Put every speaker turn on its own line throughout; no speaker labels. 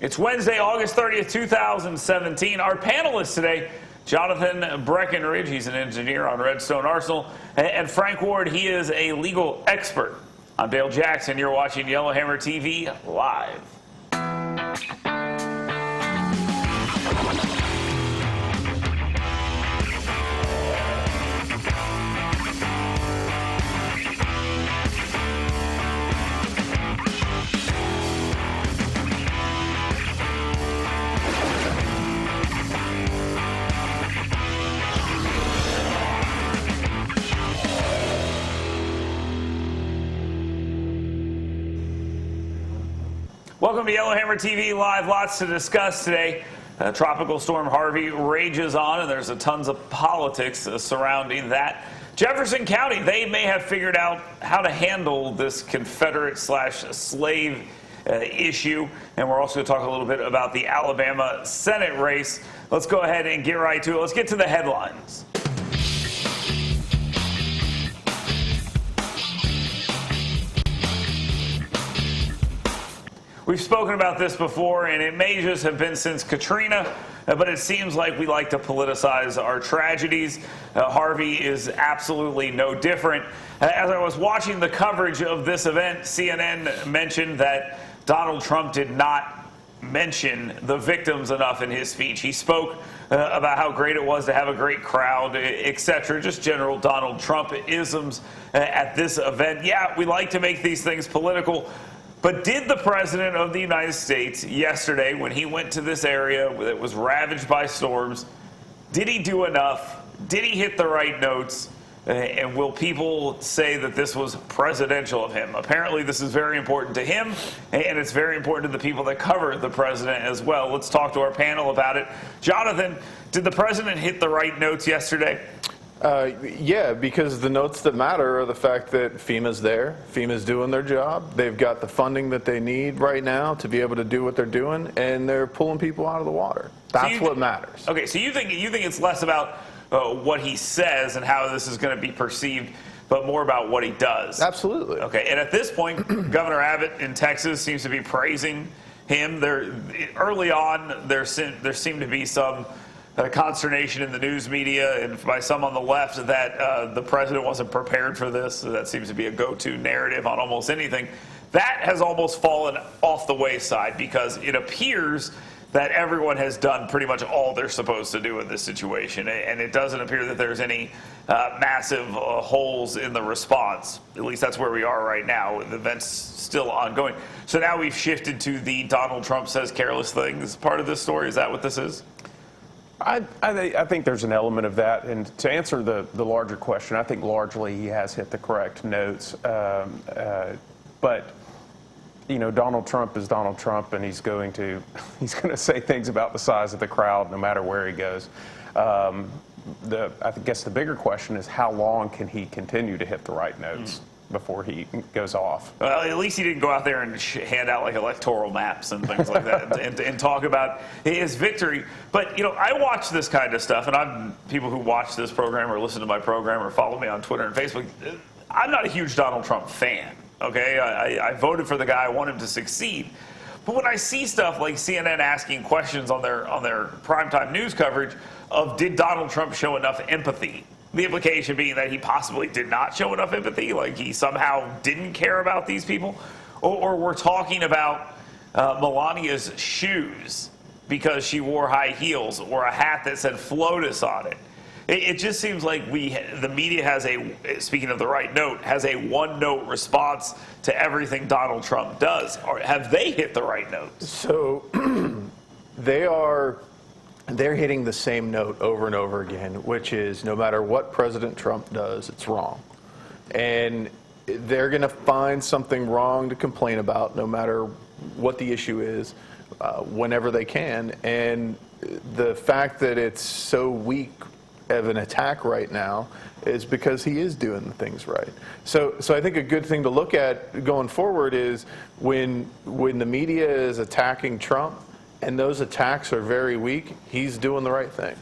It's Wednesday, August 30th, 2017. Our panelists today, Jonathan Breckenridge, he's an engineer on Redstone Arsenal, and Frank Ward, he is a legal expert. I'm Dale Jackson. You're watching Yellowhammer TV live. Welcome to Yellowhammer TV Live. Lots to discuss today. Tropical Storm Harvey rages on, and there's tons of politics surrounding that. Jefferson County, they may have figured out how to handle this Confederate/slave issue, and we're also going to talk a little bit about the Alabama Senate race. Let's go ahead and get right to it. Let's get to the headlines. We've spoken about this before, and it may just have been since Katrina, but it seems like we like to politicize our tragedies. Harvey is absolutely no different. As I was watching the coverage of this event, CNN mentioned that Donald Trump did not mention the victims enough in his speech. He spoke about how great it was to have a great crowd, etc. Just general Donald Trump-isms at this event. Yeah, we like to make these things political. But did the President of the United States yesterday, when he went to this area that was ravaged by storms, did he do enough? Did he hit the right notes? And will people say that this was presidential of him? Apparently, this is very important to him, and it's very important to the people that cover the president as well. Let's talk to our panel about it. Jonathan, did the president hit the right notes yesterday?
Yeah, because the notes that matter are the fact that FEMA's there. FEMA's doing their job. They've got the funding that they need right now to be able to do what they're doing, and they're pulling people out of the water. That's what matters.
Okay, so you think it's less about what he says and how this is going to be perceived, but more about what he does.
Absolutely.
Okay, and at this point, Governor Abbott in Texas seems to be praising him. Early on, there seemed to be some consternation in the news media and by some on the left that the president wasn't prepared for this. So that seems to be a go-to narrative on almost anything. That has almost fallen off the wayside because it appears that everyone has done pretty much all they're supposed to do in this situation, and it doesn't appear that there's any massive holes in the response. At least that's where we are right now. The event's still ongoing. So now we've shifted to the Donald Trump says careless things part of this story. Is that what this is?
I think there's an element of that, and to answer the larger question, I think largely he has hit the correct notes. But you know, Donald Trump is Donald Trump, and he's going to say things about the size of the crowd no matter where he goes. I guess the bigger question is how long can he continue to hit the right notes before he goes off?
Well, at least he didn't go out there and hand out like electoral maps and things like that and talk about his victory. But, you know, I watch this kind of stuff, and people who watch this program or listen to my program or follow me on Twitter and Facebook, I'm not a huge Donald Trump fan, okay? I voted for the guy. I want him to succeed. But when I see stuff like CNN asking questions on their primetime news coverage of did Donald Trump show enough empathy, the implication being that he possibly did not show enough empathy, like he somehow didn't care about these people, or we're talking about Melania's shoes because she wore high heels or a hat that said FLOTUS on it. It just seems like the media has speaking of the right note, has a one-note response to everything Donald Trump does. Or have they hit the right notes?
So they're hitting the same note over and over again, which is no matter what President Trump does, it's wrong. And they're going to find something wrong to complain about no matter what the issue is, whenever they can. And the fact that it's so weak of an attack right now is because he is doing the things right. So I think a good thing to look at going forward is when the media is attacking Trump and those attacks are very weak, he's doing the right thing.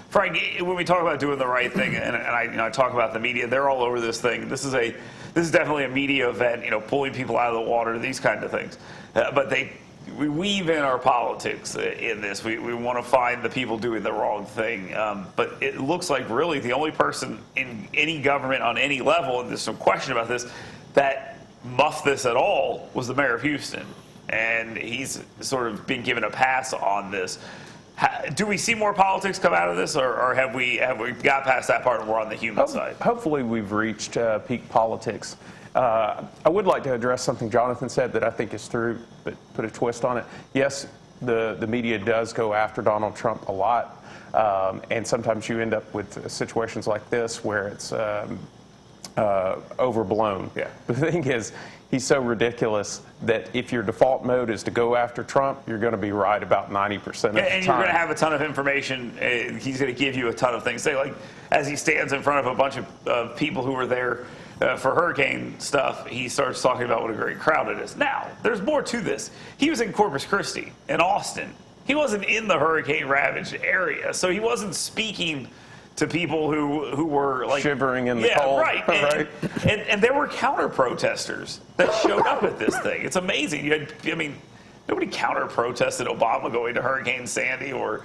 Frank, when we talk about doing the right thing, and I talk about the media, they're all over this thing. This is definitely a media event, pulling people out of the water, these kind of things. But they weave in our politics in this. We want to find the people doing the wrong thing. But it looks like really the only person in any government on any level, and there's some question about this, that muffed this at all was the mayor of Houston. And he's sort of been given a pass on this. Do we see more politics come out of this, or have we got past that part and we're on the human side?
Hopefully we've reached peak politics. I would like to address something Jonathan said that I think is true, but put a twist on it. yes, the media does go after Donald Trump a lot, and sometimes you end up with situations like this where it's overblown.
Yeah.
The thing is, he's so ridiculous that if your default mode is to go after Trump, you're going to be right about 90% of the time.
And you're going to have a ton of information. He's going to give you a ton of things. Say, like, as he stands in front of a bunch of people who were there for hurricane stuff, he starts talking about what a great crowd it is. Now, there's more to this. He was in Corpus Christi, in Austin. He wasn't in the hurricane-ravaged area, so he wasn't speaking to people who were like
shivering in the cold.
Right. And there were counter-protesters that showed up at this thing. It's amazing. Nobody counter-protested Obama going to Hurricane Sandy or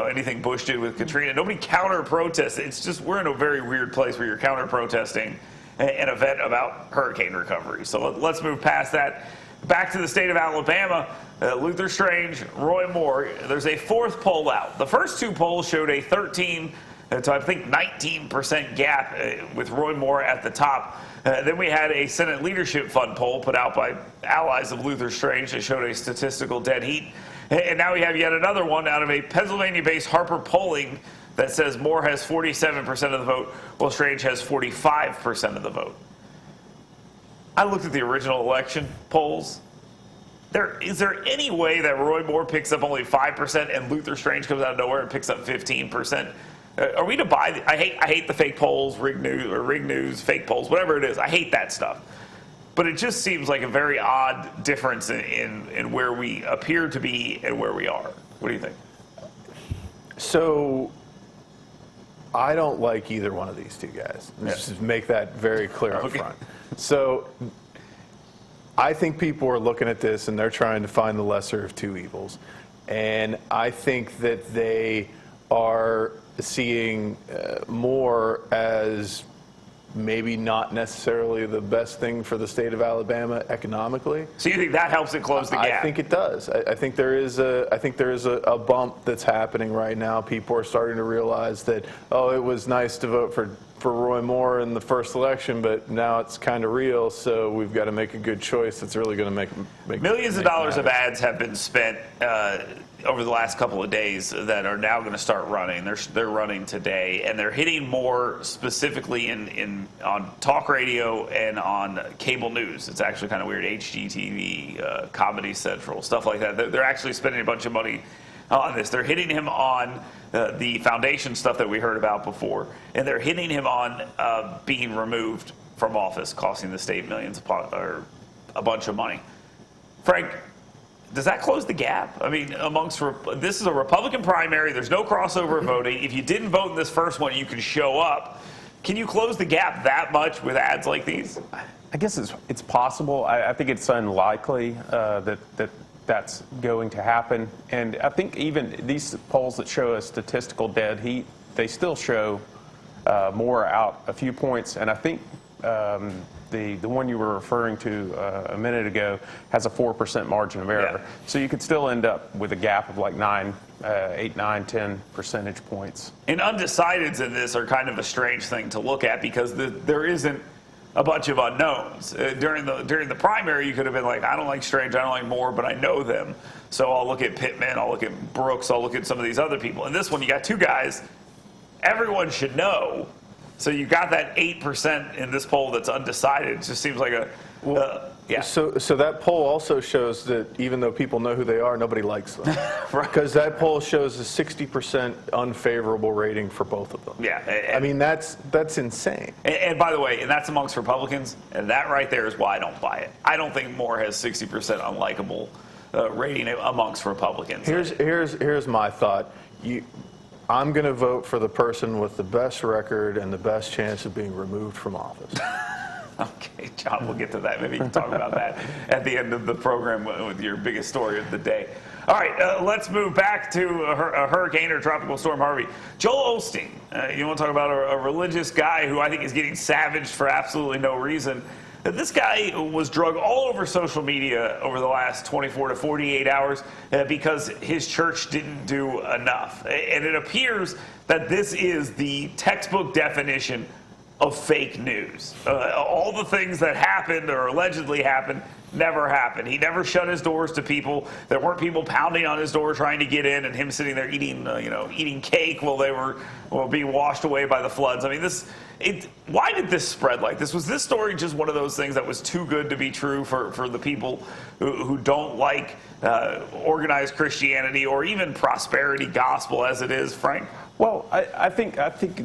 anything Bush did with Katrina. Nobody counter-protested. It's just we're in a very weird place where you're counter-protesting an event about hurricane recovery. So let's move past that. Back to the state of Alabama, Luther Strange, Roy Moore. There's a fourth poll out. The first two polls showed a 13 to I think 19% gap with Roy Moore at the top. Then we had a Senate Leadership Fund poll put out by allies of Luther Strange that showed a statistical dead heat. And now we have yet another one out of a Pennsylvania-based Harper Polling that says Moore has 47% of the vote, while Strange has 45% of the vote. I looked at the original election polls. Is there any way that Roy Moore picks up only 5% and Luther Strange comes out of nowhere and picks up 15%? Are we to buy? I hate the fake polls, rigged news, fake polls, whatever it is. I hate that stuff. But it just seems like a very odd difference in where we appear to be and where we are. What do you think?
So I don't like either one of these two guys. Let's just make that very clear up front. So I think people are looking at this and they're trying to find the lesser of two evils. And I think that they are seeing Moore as maybe not necessarily the best thing for the state of Alabama economically.
So you think that helps it close the gap?
I think it does. I think there is a bump that's happening right now. People are starting to realize that, it was nice to vote for Roy Moore in the first election, but now it's kind of real, so we've got to make a good choice that's really going to make
millions of dollars of ads have been spent over the last couple of days that are now going to start running. They're running today, and they're hitting more specifically on talk radio and on cable news. It's actually kind of weird. HGTV, Comedy Central, stuff like that. They're actually spending a bunch of money on this. They're hitting him on the foundation stuff that we heard about before, and they're hitting him on being removed from office, costing the state millions or a bunch of money. Frank, does that close the gap? I mean, this is a Republican primary. There's no crossover voting. If you didn't vote in this first one, you can show up. Can you close the gap that much with ads like these?
I guess it's possible. I think it's unlikely that's going to happen. And I think even these polls that show a statistical dead heat, they still show Moore out a few points. And I think the one you were referring to a minute ago has a 4% margin of error.
Yeah.
So you could still end up with a gap of like 8, 9, 10 percentage points.
And undecideds in this are kind of a strange thing to look at because there isn't a bunch of unknowns. During the primary, you could have been like, I don't like Strange, I don't like Moore, but I know them. So I'll look at Pittman, I'll look at Brooks, I'll look at some of these other people. In this one, you got two guys everyone should know. So you got that 8% in this poll that's undecided. It just seems like yeah.
So that poll also shows that even though people know who they are, nobody likes them.
Right.
Because that poll shows a 60% unfavorable rating for both of them.
Yeah.
I mean, that's insane.
And by the way, and that's amongst Republicans, and that right there is why I don't buy it. I don't think Moore has 60% unlikable rating amongst Republicans.
Here's my thought. I'm going to vote for the person with the best record and the best chance of being removed from office.
Okay, John, we'll get to that. Maybe you can talk about that at the end of the program with your biggest story of the day. All right, let's move back to a hurricane or tropical storm Harvey. Joel Osteen, you want to talk about a religious guy who I think is getting savaged for absolutely no reason. This guy was drugged all over social media over the last 24 to 48 hours because his church didn't do enough. And it appears that this is the textbook definition of fake news. All the things that happened or allegedly happened never happened. He never shut his doors to people. There weren't people pounding on his door trying to get in, and him sitting there eating, eating cake while they were being washed away by the floods. I mean, why did this spread like this? Was this story just one of those things that was too good to be true for the people who don't like organized Christianity or even prosperity gospel as it is, Frank?
Well, I think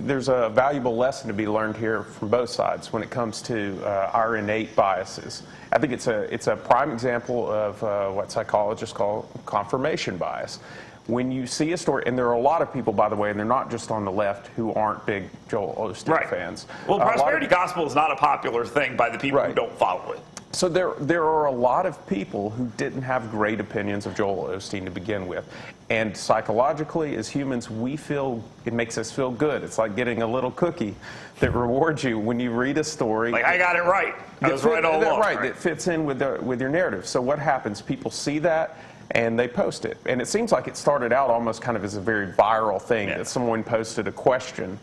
there's a valuable lesson to be learned here from both sides when it comes to our innate biases. I think it's a prime example of what psychologists call confirmation bias. When you see a story, and there are a lot of people, by the way, and they're not just on the left, who aren't big Joel Osteen fans.
Well, prosperity gospel is not a popular thing by the people who don't follow it.
So there are a lot of people who didn't have great opinions of Joel Osteen to begin with. And psychologically, as humans, it makes us feel good. It's like getting a little cookie that rewards you when you read a story.
Like, I got it right. I was right all along.
Right, that fits in with your narrative. So what happens? People see that, and they post it. And it seems like it started out almost kind of as a very viral thing, that someone posted a question,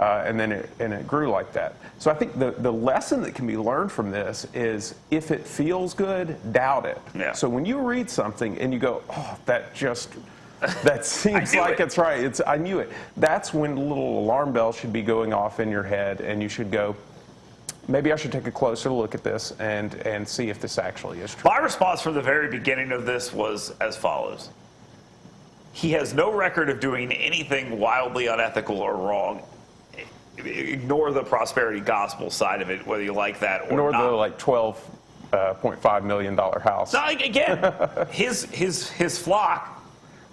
and then it grew like that. So I think the lesson that can be learned from this is if it feels good, doubt it.
Yeah.
So when you read something and you go, oh, that seems like it's right. I knew it. That's when little alarm bells should be going off in your head, and you should go, maybe I should take a closer look at this and see if this actually is true.
My response from the very beginning of this was as follows. He has no record of doing anything wildly unethical or wrong. Ignore the prosperity gospel side of it, whether you like that or not.
Nor the $12.5 million house.
No, again, his flock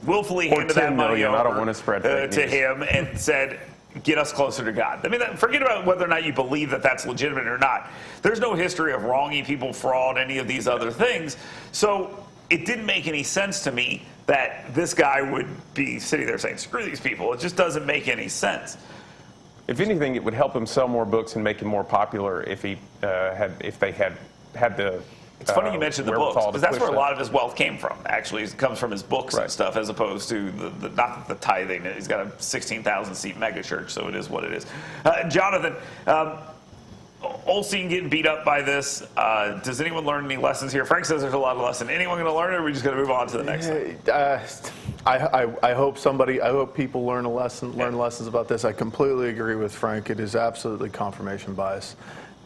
willfully handed that money over
I don't want to spread fake
to
news.
him and said, get us closer to God. I mean, forget about whether or not you believe that that's legitimate or not. There's no history of wronging people, fraud, any of these other things. So it didn't make any sense to me that this guy would be sitting there saying, screw these people. It just doesn't make any sense.
If anything, it would help him sell more books and make him more popular if they had the.
It's funny you mentioned the books, because that's where a lot of his wealth came from. Actually, it comes from his books and stuff, as opposed to not the tithing. He's got a 16,000-seat mega church, so it is what it is. Jonathan, Osteen getting beat up by this. Does anyone learn any lessons here? Frank says there's a lot of lessons. Anyone going to learn it, or are we just going to move on to the next thing?
I hope people learn lessons about this. I completely agree with Frank. It is absolutely confirmation bias.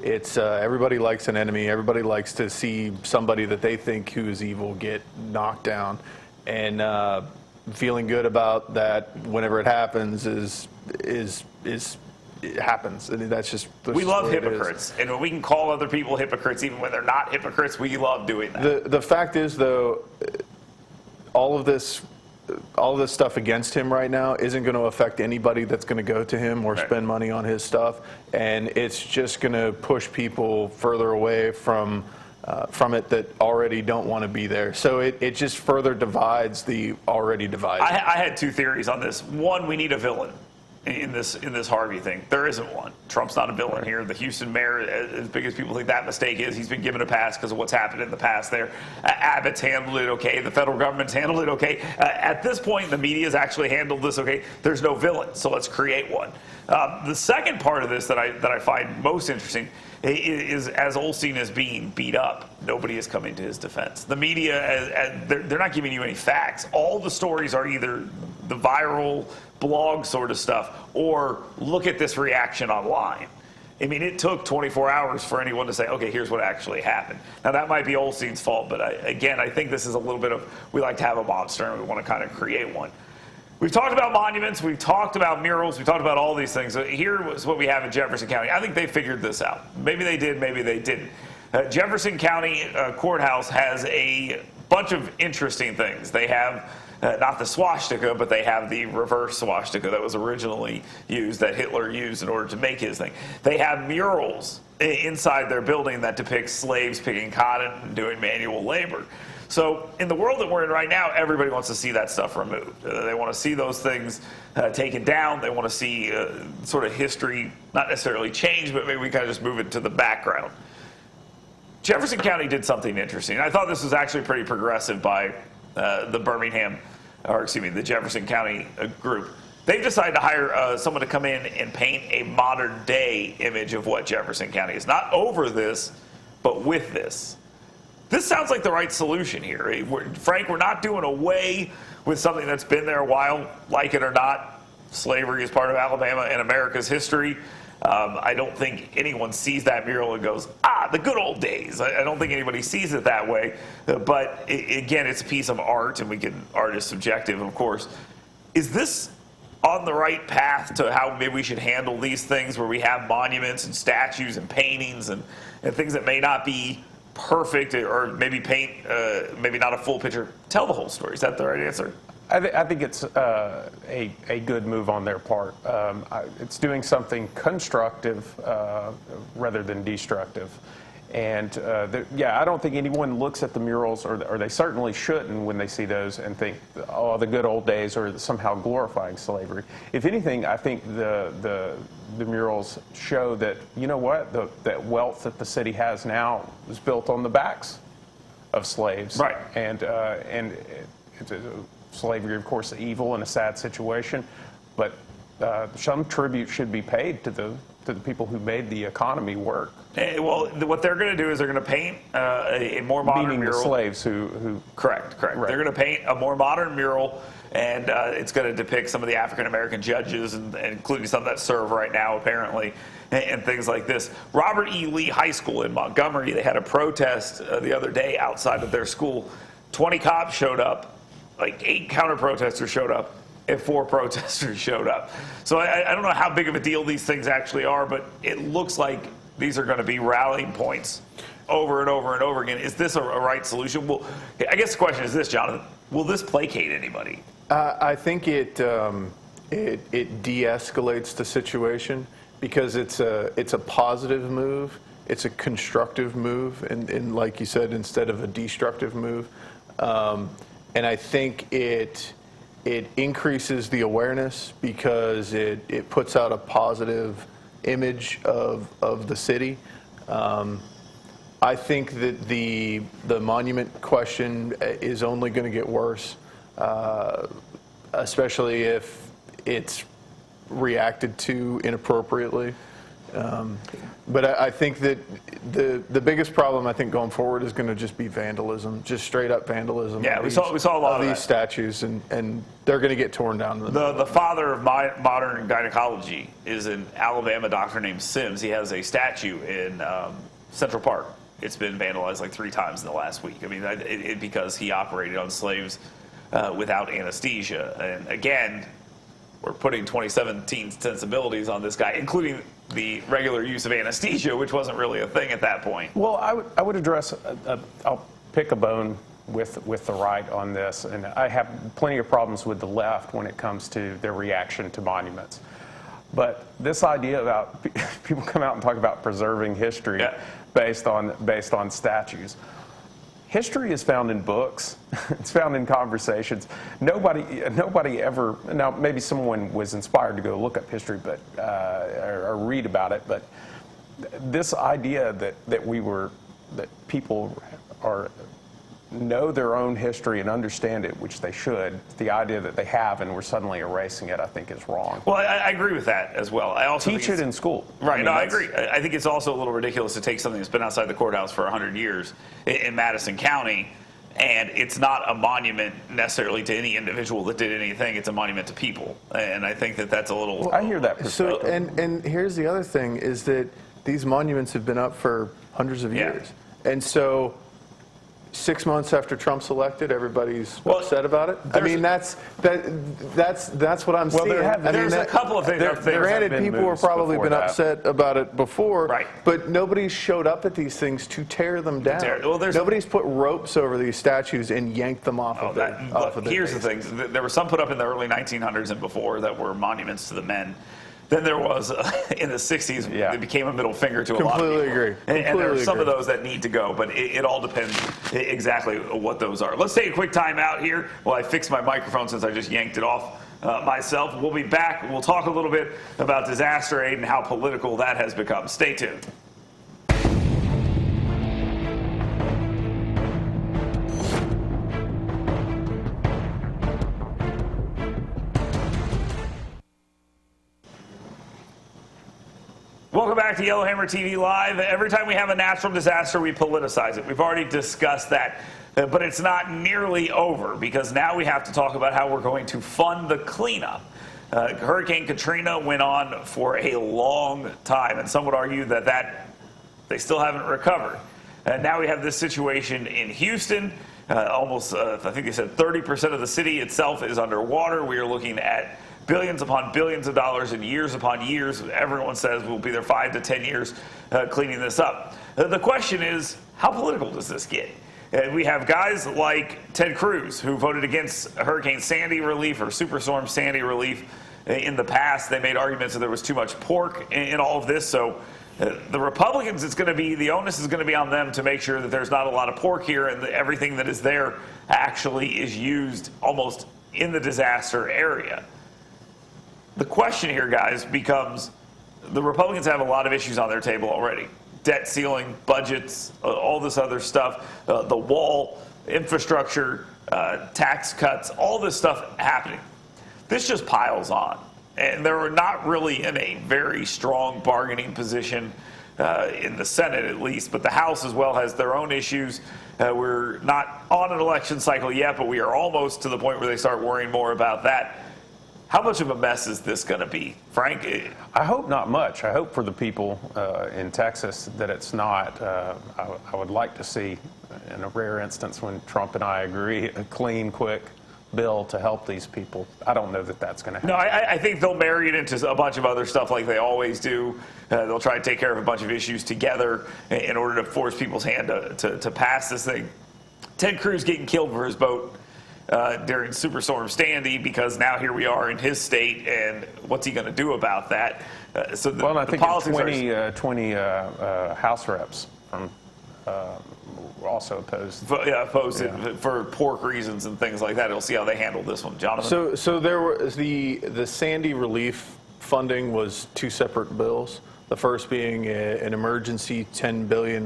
It's everybody likes an enemy. Everybody likes to see somebody that they think who is evil get knocked down, and feeling good about that whenever it happens is it happens. I mean, that's just
we love hypocrites, and when we can call other people hypocrites, even when they're not hypocrites, we love doing that.
The fact is, though, all of this stuff against him right now isn't going to affect anybody that's going to go to him or spend money on his stuff, and it's just going to push people further away from it that already don't want to be there. So it just further divides the already divided.
I had two theories on this. One, we need a villain in this Harvey thing. There isn't one. Trump's not a villain here. The Houston mayor, as big as people think that mistake is, he's been given a pass because of what's happened in the past there. Abbott's handled it okay. The federal government's handled it okay. At this point, the media's actually handled this okay. There's no villain, so let's create one. The second part of this that I find most interesting is as Osteen is being beat up, nobody is coming to his defense. The media, they're not giving you any facts. All the stories are either the viral blog sort of stuff or look at this reaction online. I mean, it took 24 hours for anyone to say, okay, here's what actually happened. Now, that might be Olstein's fault, but I think this is a little bit of, we like to have a monster and we want to kind of create one. We've talked about monuments, we've talked about murals, we've talked about all these things. Here is what we have in Jefferson County. I think they figured this out. Maybe they did, maybe they didn't. Jefferson County Courthouse has a bunch of interesting things. They have not the swastika, but they have the reverse swastika that was originally used, that Hitler used in order to make his thing. They have murals inside their building that depicts slaves picking cotton and doing manual labor. So in the world that we're in right now, everybody wants to see that stuff removed. They want to see those things taken down. They want to see sort of history not necessarily change, but maybe we kind of just move it to the background. Jefferson County did something interesting. I thought this was actually pretty progressive by the Jefferson County group. They've decided to hire someone to come in and paint a modern day image of what Jefferson County is. Not over this, but with this. This sounds like the right solution here. Frank, we're not doing away with something that's been there a while, like it or not. Slavery is part of Alabama and America's history. I don't think anyone sees that mural and goes, the good old days. I don't think anybody sees it that way. But again, it's a piece of art, and art is subjective, of course. Is this on the right path to how maybe we should handle these things, where we have monuments and statues and paintings and things that may not be perfect, or maybe paint maybe not a full picture? Tell the whole story. Is that the right answer?
I think it's a good move on their part. It's doing something constructive rather than destructive. And I don't think anyone looks at the murals, or they certainly shouldn't when they see those and think, oh, the good old days, or somehow glorifying slavery. If anything, I think the murals show that, you know what, that wealth that the city has now was built on the backs of slaves.
Right.
And slavery, of course, evil and a sad situation, but some tribute should be paid to the people who made the economy work.
Well, what they're going to do is they're going to paint a more modern
Meaning
mural.
the slaves who
Correct.
Right.
They're going to paint a more modern mural, and it's going to depict some of the African-American judges, and including some that serve right now, apparently, and things like this. Robert E. Lee High School in Montgomery, they had a protest the other day outside of their school. 20 cops showed up, like 8 counter-protesters showed up, and 4 protesters showed up. So I don't know how big of a deal these things actually are, but it looks like these are going to be rallying points over and over and over again. Is this a right solution? Well, I guess the question is this, Jonathan. Will this placate anybody?
I think it de-escalates the situation, because it's a positive move. It's a constructive move, and like you said, instead of a destructive move. And I think it increases the awareness, because it puts out a positive image of the city. I think that the monument question is only going to get worse, especially if it's reacted to inappropriately. But I think that the biggest problem, I think, going forward is going to just be vandalism, just straight up vandalism.
Yeah, we saw a lot
of
these
that. Statues, and they're going to get torn down.
The father of modern gynecology is an Alabama doctor named Sims. He has a statue in Central Park. It's been vandalized like 3 times in the last week. I mean, because he operated on slaves without anesthesia. And again, we're putting 2017 sensibilities on this guy, including the regular use of anesthesia, which wasn't really a thing at that point.
Well, I would address, I'll pick a bone with the right on this, and I have plenty of problems with the left when it comes to their reaction to monuments. But this idea about people come out and talk about preserving history based on statues. History is found in books. It's found in conversations. Nobody ever. Now, maybe someone was inspired to go look up history, but or read about it. But this idea that people know their own history and understand it, which they should. The idea that they have and we're suddenly erasing it, I think, is wrong.
Well, I agree with that as well. I also
teach it in school.
Right. I agree. I think it's also a little ridiculous to take something that's been outside the courthouse for 100 years in Madison County, and it's not a monument necessarily to any individual that did anything. It's a monument to people, and I think that that's a little.
Well, I hear that perspective.
So, and here's the other thing, is that these monuments have been up for hundreds of years, and so 6 months after Trump's elected, everybody's upset about it. I mean, that's what I'm seeing.
There's a couple of things.
Granted, people have probably been upset about it before,
right?
But nobody's showed up at these things to tear them down. Nobody's put ropes over these statues and yanked them off of it.
Here's the thing: there were some put up in the early 1900s and before that were monuments to the men than there was in the 60s.
Yeah.
It became a middle finger to a lot of people.
Completely agree.
And there are some
Completely
of those that need to go, but it all depends exactly what those are. Let's take a quick time out here while I fix my microphone since I just yanked it off myself. We'll be back. We'll talk a little bit about disaster aid and how political that has become. Stay tuned. Welcome back to Yellowhammer TV Live. Every time we have a natural disaster, we politicize it. We've already discussed that, but it's not nearly over because now we have to talk about how we're going to fund the cleanup. Hurricane Katrina went on for a long time, and some would argue that they still haven't recovered. And now we have this situation in Houston. Almost, I think they said 30% of the city itself is underwater. We are looking at billions upon billions of dollars and years upon years. Everyone says we'll be there 5 to 10 years cleaning this up. The question is, how political does this get? We have guys like Ted Cruz, who voted against Hurricane Sandy relief or Superstorm Sandy relief in the past. They made arguments that there was too much pork in all of this. So the Republicans, the onus is going to be on them to make sure that there's not a lot of pork here and that everything that is there actually is used almost in the disaster area. The question here, guys, becomes the Republicans have a lot of issues on their table already. Debt ceiling, budgets, all this other stuff, the wall, infrastructure, tax cuts, all this stuff happening. This just piles on. And they're not really in a very strong bargaining position in the Senate, at least. But the House as well has their own issues. We're not on an election cycle yet, but we are almost to the point where they start worrying more about that. How much of a mess is this going to be, Frank?
I hope not much. I hope for the people in Texas that it's not. I would like to see, in a rare instance when Trump and I agree, a clean, quick bill to help these people. I don't know that that's going to happen.
No, I think they'll marry it into a bunch of other stuff like they always do. They'll try to take care of a bunch of issues together in order to force people's hand to pass this thing. Ted Cruz getting killed for his boat during Superstorm Sandy, because now here we are in his state, and what's he going to do about that?
I think 20 House reps from were also opposed.
Opposed for pork reasons and things like that. We'll see how they handle this one, Jonathan.
So there was the Sandy relief funding was two separate bills. The first being an emergency $10 billion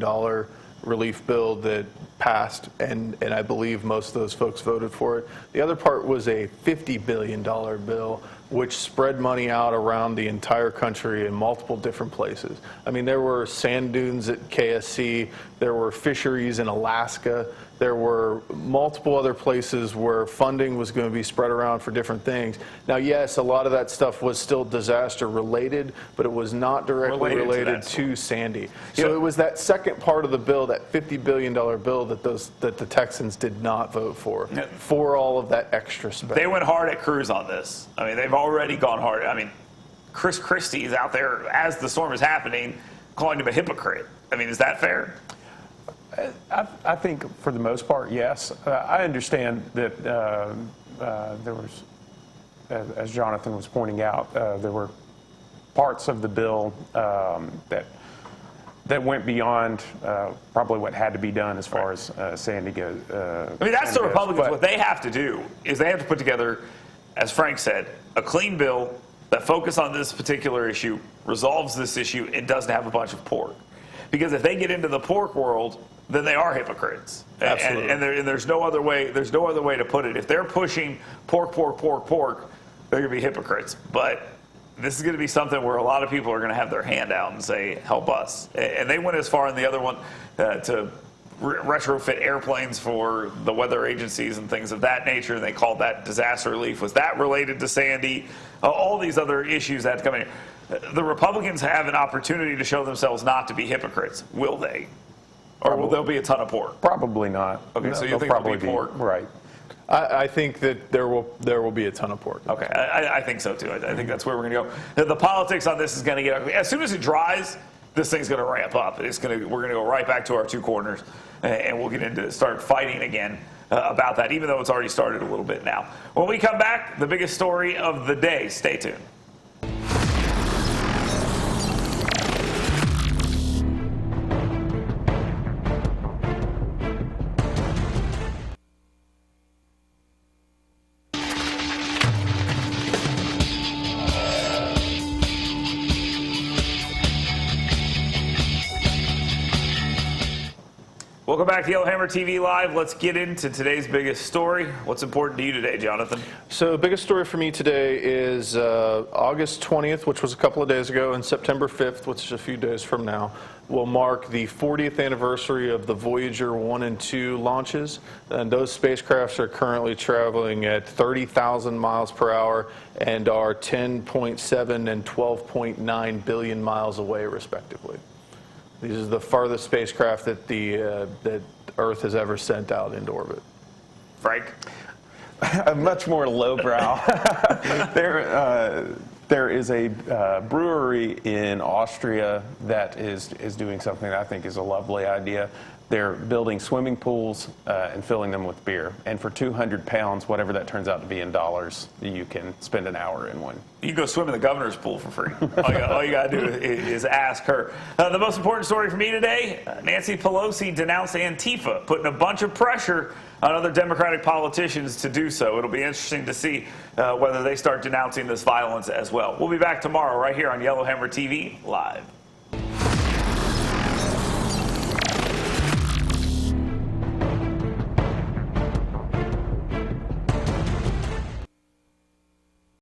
relief bill that passed, and I believe most of those folks voted for it. The other part was a $50 billion bill, which spread money out around the entire country in multiple different places. I mean, there were sand dunes at KSC, there were fisheries in Alaska, there were multiple other places where funding was going to be spread around for different things. Now, yes, a lot of that stuff was still disaster related, but it was not directly related to Sandy. So it was that second part of the bill, that $50 billion bill that the Texans did not vote for all of that extra spending.
They went hard at Cruz on this. I mean, they've already gone hard. I mean, Chris Christie is out there as the storm is happening, calling him a hypocrite. I mean, is that fair?
I think for the most part, yes. I understand that there was, as Jonathan was pointing out, there were parts of the bill that went beyond probably what had to be done as far as Sandy goes.
I mean, that's the Republicans. What they have to do is they have to put together, as Frank said, a clean bill that focuses on this particular issue, resolves this issue, and doesn't have a bunch of pork. Because if they get into the pork world, then they are hypocrites.
Absolutely.
And there's no other way. There's no other way to put it. If they're pushing pork, they're going to be hypocrites. But this is going to be something where a lot of people are going to have their hand out and say, "Help us." And they went as far in the other one to retrofit airplanes for the weather agencies and things of that nature. And they called that disaster relief. Was that related to Sandy? All these other issues that come in. The Republicans have an opportunity to show themselves not to be hypocrites. Will they? Or will there be a ton of pork?
Probably not.
Okay, so you think there'll be pork?
Right.
I think that there will be a ton of pork.
Okay, I think so too. I think that's where we're going to go. The politics on this is going to get ugly. As soon as it dries, this thing's going to ramp up. We're going to go right back to our two corners, and we'll start fighting again about that, even though it's already started a little bit now. When we come back, the biggest story of the day. Stay tuned. Welcome back to Yellowhammer TV Live. Let's get into today's biggest story. What's important to you today, Jonathan?
So the biggest story for me today is August 20th, which was a couple of days ago, and September 5th, which is a few days from now, will mark the 40th anniversary of the Voyager 1 and 2 launches. And those spacecrafts are currently traveling at 30,000 miles per hour and are 10.7 and 12.9 billion miles away, respectively. These are the farthest spacecraft that that Earth has ever sent out into orbit.
Frank?
Much more lowbrow. There is a brewery in Austria that is doing something that I think is a lovely idea. They're building swimming pools and filling them with beer. And for 200 pounds, whatever that turns out to be in dollars, you can spend an hour in one.
You can go swim in the governor's pool for free. All you got to do is ask her. The most important story for me today, Nancy Pelosi denounced Antifa, putting a bunch of pressure on other Democratic politicians to do so. It'll be interesting to see whether they start denouncing this violence as well. We'll be back tomorrow right here on Yellowhammer TV Live.